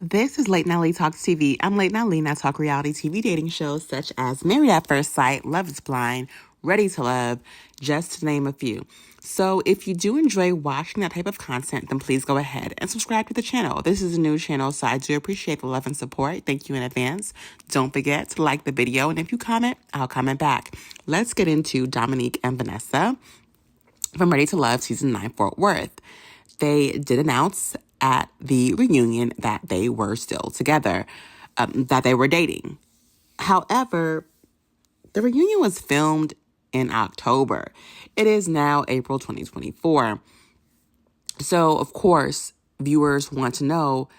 This is Late Night Lee Talks TV. I'm Late Night Lee, and I talk reality TV dating shows such as Married at First Sight, Love is Blind, Ready to Love, just to name a few. So if you do enjoy watching that type of content, then please go ahead and subscribe to the channel. This is a new channel, so I do appreciate the love and support. Thank you in advance. Don't forget to like the video, and if you comment, I'll comment back. Let's get into Dominique and Vanessa from Ready to Love Season 9 Fort Worth. They did announce at the reunion that they were still together, that they were dating. However, the reunion was filmed in October. It is now April 2024. So, of course, viewers want to know,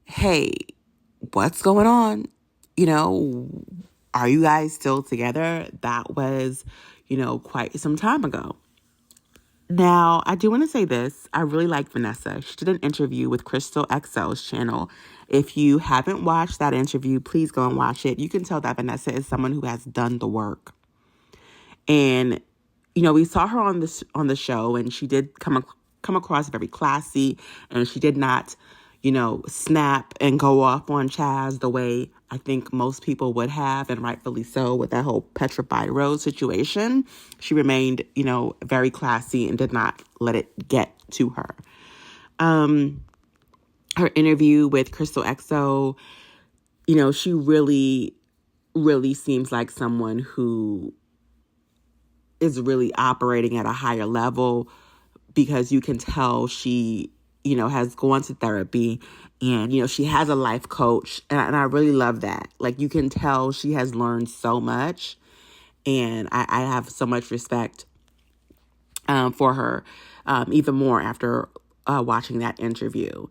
hey, what's going on? Are you guys still together? That was, quite some time ago. Now, I do want to say this. I really like Vanessa. She did an interview with Crystal XO's channel. If you haven't watched that interview, please go and watch it. You can tell that Vanessa is someone who has done the work. And, we saw her on the show, and she did come across very classy, and she did not, snap and go off on Chaz the way I think most people would have, and rightfully so, with that whole petrified rose situation. She remained, very classy and did not let it get to her. Her interview with Crystal XO, she really, really seems like someone who is really operating at a higher level, because you can tell she, has gone to therapy, and, she has a life coach. And I really love that. Like, you can tell she has learned so much. And I have so much respect for her, even more after watching that interview.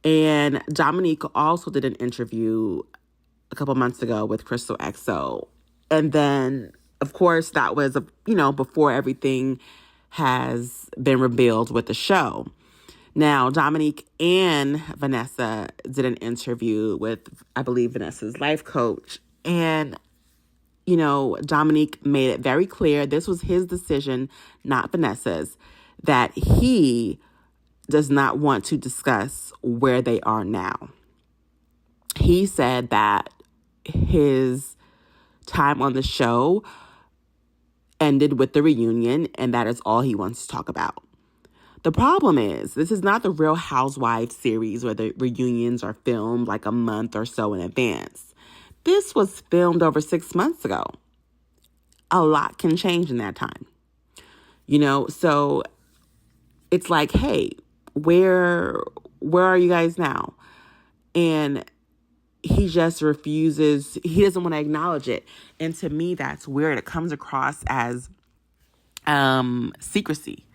And Dominique also did an interview a couple months ago with Crystal XO. And then, of course, that was, before everything has been revealed with the show. Now, Dominique and Vanessa did an interview with, I believe, Vanessa's life coach. And, Dominique made it very clear this was his decision, not Vanessa's, that he does not want to discuss where they are now. He said that his time on the show ended with the reunion, and that is all he wants to talk about. The problem is, this is not the Real Housewives series where the reunions are filmed like a month or so in advance. This was filmed over 6 months ago. A lot can change in that time. So it's like, hey, where are you guys now? And he just refuses. He doesn't want to acknowledge it. And to me, that's weird. It comes across as secrecy,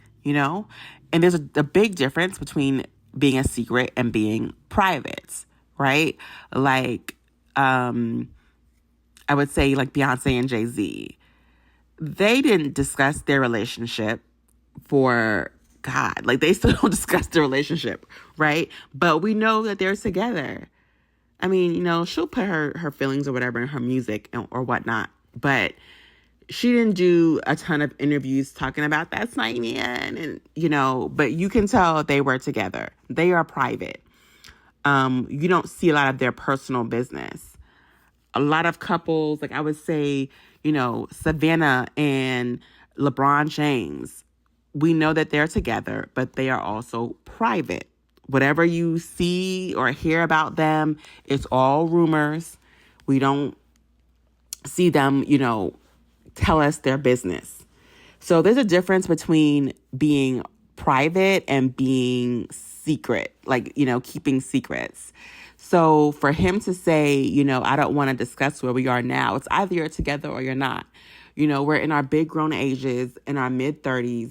And there's a big difference between being a secret and being private, right? Like, I would say like Beyonce and Jay-Z. They didn't discuss their relationship for God. Like, they still don't discuss their relationship, right? But we know that they're together. I mean, she'll put her feelings or whatever in her music or whatnot. But she didn't do a ton of interviews talking about that's my man. And, but you can tell they were together. They are private. You don't see a lot of their personal business. A lot of couples, like I would say, Savannah and LeBron James, we know that they're together, but they are also private. Whatever you see or hear about them, it's all rumors. We don't see them, tell us their business. So there's a difference between being private and being secret, like, keeping secrets. So for him to say, I don't want to discuss where we are now, it's either you're together or you're not. We're in our big grown ages, in our mid 30s.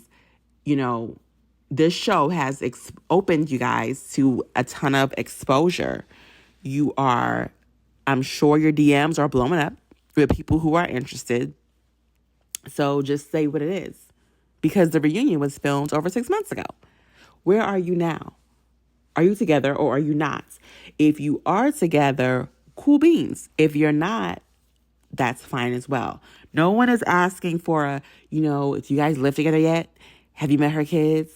This show has opened you guys to a ton of exposure. I'm sure your DMs are blowing up with people who are interested. So just say what it is, because the reunion was filmed over 6 months ago. Where are you now? Are you together or are you not? If you are together, cool beans. If you're not, that's fine as well. No one is asking for if you guys live together yet. Have you met her kids?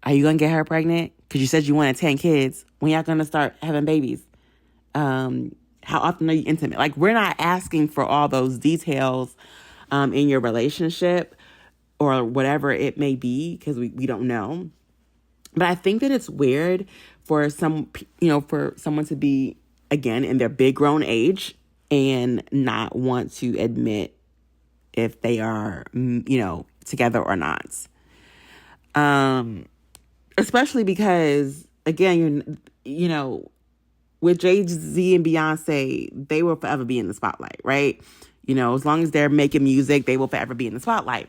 Are you going to get her pregnant? Because you said you wanted 10 kids. When y'all going to start having babies? How often are you intimate? Like, we're not asking for all those details in your relationship or whatever it may be, because we don't know. But I think that it's weird for for someone to be, again, in their big grown age and not want to admit if they are, together or not. Especially because, again, with Jay-Z and Beyonce, they will forever be in the spotlight, right? As long as they're making music, they will forever be in the spotlight.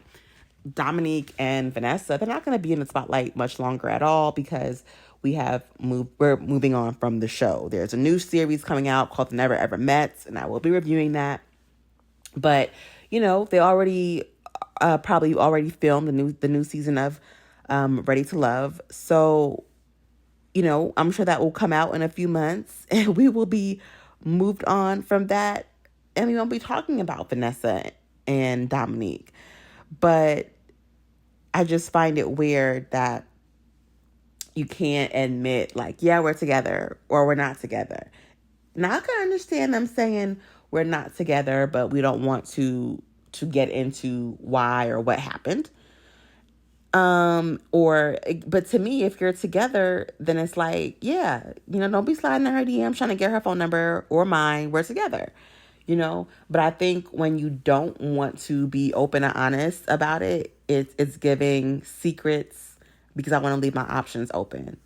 Dominique and Vanessa, they're not going to be in the spotlight much longer at all, because we're moving on from the show. There's a new series coming out called The Never Ever Met, and I will be reviewing that. But, they already probably already filmed the new season of Ready to Love. So, I'm sure that will come out in a few months, and we will be moved on from that, and we won't be talking about Vanessa and Dominique. But I just find it weird that you can't admit, like, yeah, we're together or we're not together. Now, I can understand them saying we're not together, but we don't want to get into why or what happened. But to me, if you're together, then it's like, yeah, don't be sliding in her DM trying to get her phone number or mine. We're together, But I think when you don't want to be open and honest about it, it's giving secrets, because I want to leave my options open,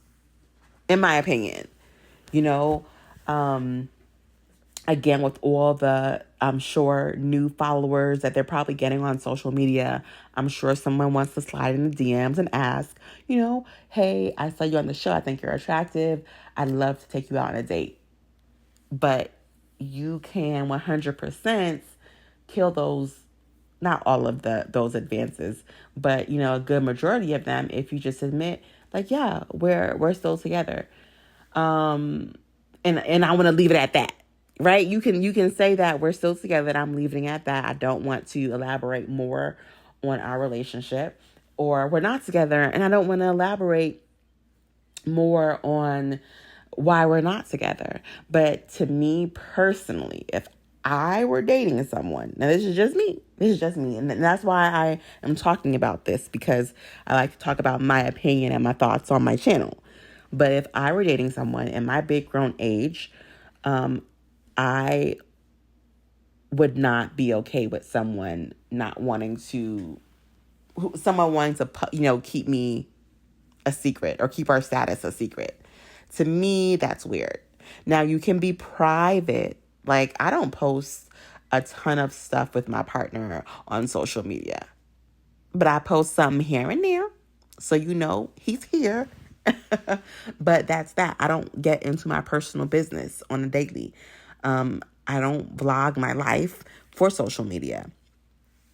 in my opinion, Again, with all the, I'm sure, new followers that they're probably getting on social media, I'm sure someone wants to slide in the DMs and ask, hey, I saw you on the show. I think you're attractive. I'd love to take you out on a date. But you can 100% kill those, not all of those advances, but, a good majority of them, if you just admit, like, yeah, we're still together. And I want to leave it at that. Right? You can say that we're still together, and I'm leaving it at that. I don't want to elaborate more on our relationship, or we're not together, and I don't want to elaborate more on why we're not together. But to me personally, if I were dating someone, now this is just me, and that's why I am talking about this, because I like to talk about my opinion and my thoughts on my channel. But if I were dating someone in my big grown age, I would not be okay with someone wanting to keep me a secret, or keep our status a secret. To me, that's weird. Now, you can be private. Like, I don't post a ton of stuff with my partner on social media, but I post something here and there, so he's here. But that's that. I don't get into my personal business on a daily. I don't vlog my life for social media,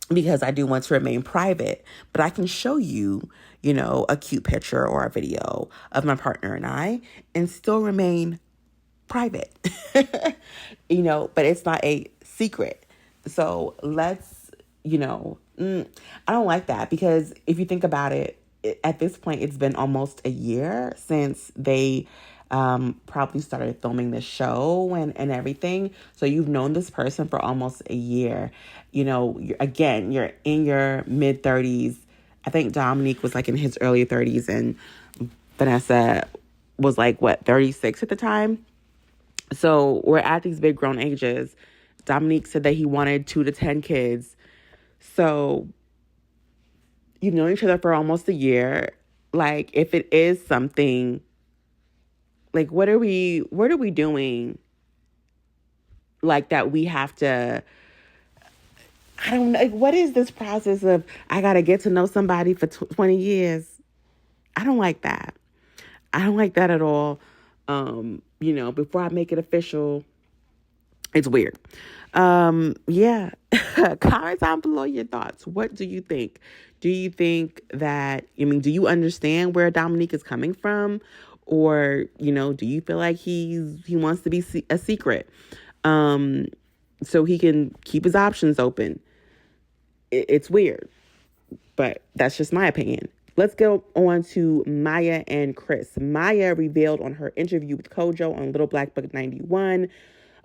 because I do want to remain private. But I can show you, a cute picture or a video of my partner and I, and still remain private, but it's not a secret. So let's, I don't like that, because if you think about it, at this point, it's been almost a year since they probably started filming the show and everything. So you've known this person for almost a year. You're in your mid 30s. I think Dominique was like in his early 30s, and Vanessa was like, 36 at the time. So we're at these big grown ages. Dominique said that he wanted 2 to 10 kids. So you've known each other for almost a year. Like, if it is something, like, what are we doing? Like, that we have to, I don't know. Like, what is this process of, I got to get to know somebody for 20 years? I don't like that. I don't like that at all. Before I make it official, it's weird. Yeah. Comment down below your thoughts. What do you think? Do you think that, do you understand where Dominique is coming from? Or, do you feel like he wants to be a secret? So he can keep his options open. It's weird, but that's just my opinion. let's go on to Maya and Chris. Maya revealed on her interview with Kojo on Little Black Book 91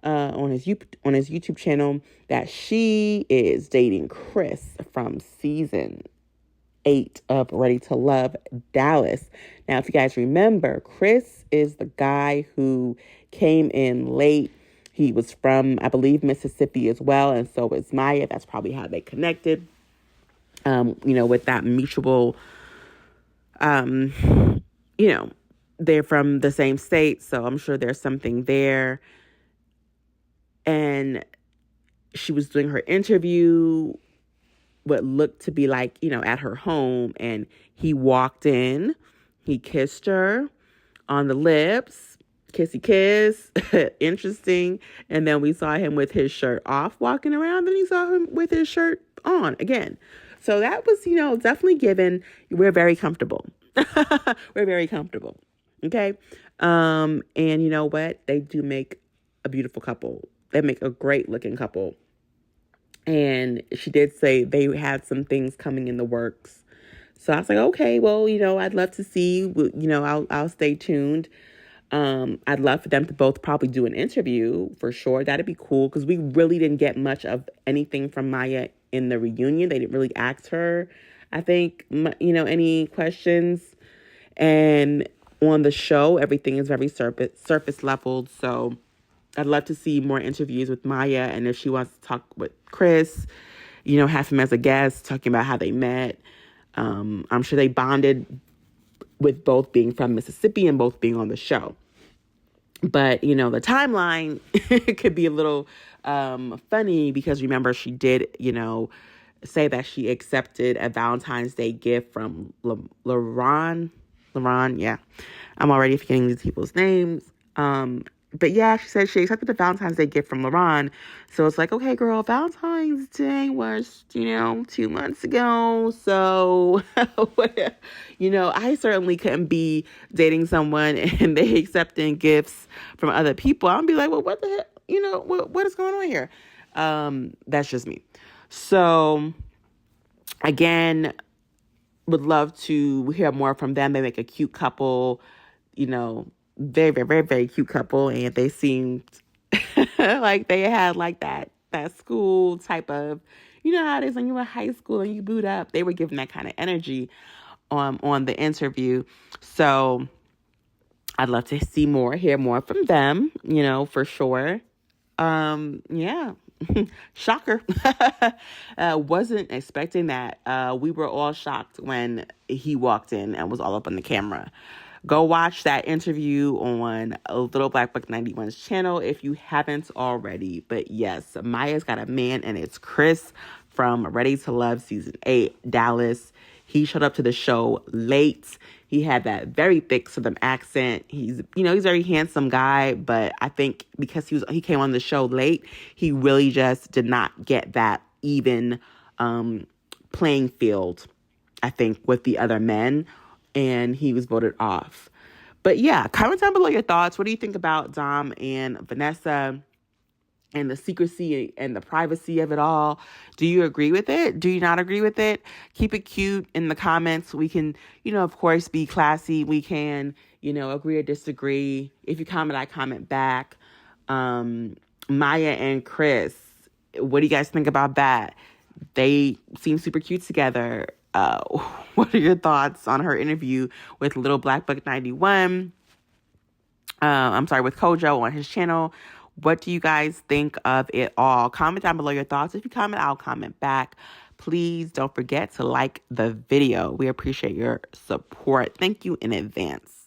on his YouTube channel that she is dating Chris from season 8 of Ready to Love Dallas. Now, if you guys remember, Chris is the guy who came in late. He was from, I believe, Mississippi as well, and so is Maya. That's probably how they connected. With that mutual, they're from the same state, so I'm sure there's something there. And she was doing her interview, what looked to be like, at her home, and he walked in, he kissed her on the lips, kissy kiss, interesting. And then we saw him with his shirt off walking around, then he saw him with his shirt on again. So that was, definitely given, we're very comfortable. We're very comfortable. Okay. And you know what? They do make a beautiful couple. They make a great looking couple. And she did say they had some things coming in the works. So I was like, okay, well, I'd love to see, I'll stay tuned. I'd love for them to both probably do an interview for sure. That'd be cool because we really didn't get much of anything from Maya in the reunion. They didn't really ask her, I think, any questions. And on the show, everything is very surface leveled. So I'd love to see more interviews with Maya. And if she wants to talk with Chris, have him as a guest, talking about how they met. I'm sure they bonded with both being from Mississippi and both being on the show. But, the timeline could be a little funny because remember, she did, say that she accepted a Valentine's Day gift from LaRon, yeah. I'm already forgetting these people's names. But yeah, she said she accepted a Valentine's Day gift from LaRon. So it's like, okay, girl, Valentine's Day was, 2 months ago. So, I certainly couldn't be dating someone and they accepting gifts from other people. I'll be like, well, what the heck? What is going on here? That's just me. So, again, would love to hear more from them. They make a cute couple, very, very, very, very cute couple. And they seemed like they had like that school type of, how it is when you're in high school and you boot up. They were giving that kind of energy on the interview. So I'd love to hear more from them, for sure. Yeah. Shocker. Wasn't expecting that. We were all shocked when he walked in and was all up on the camera. Go watch that interview on Little Black Book 91's channel if you haven't already. But yes, Maya's got a man, and it's Chris from Ready to Love Season 8, Dallas. He showed up to the show late. He had that very thick Southern accent. He's a very handsome guy, but I think because he came on the show late, he really just did not get that even playing field, I think, with the other men, and he was voted off. But yeah, comment down below your thoughts. What do you think about Dom and Vanessa and the secrecy and the privacy of it all? Do you agree with it? Do you not agree with it? Keep it cute in the comments. We can, of course, be classy. We can, agree or disagree. If you comment, I comment back. Maya and Chris, what do you guys think about that? They seem super cute together. What are your thoughts on her interview with Little Black Book 91? With Kojo on his channel. What do you guys think of it all? Comment down below your thoughts. If you comment, I'll comment back. Please don't forget to like the video. We appreciate your support. Thank you in advance.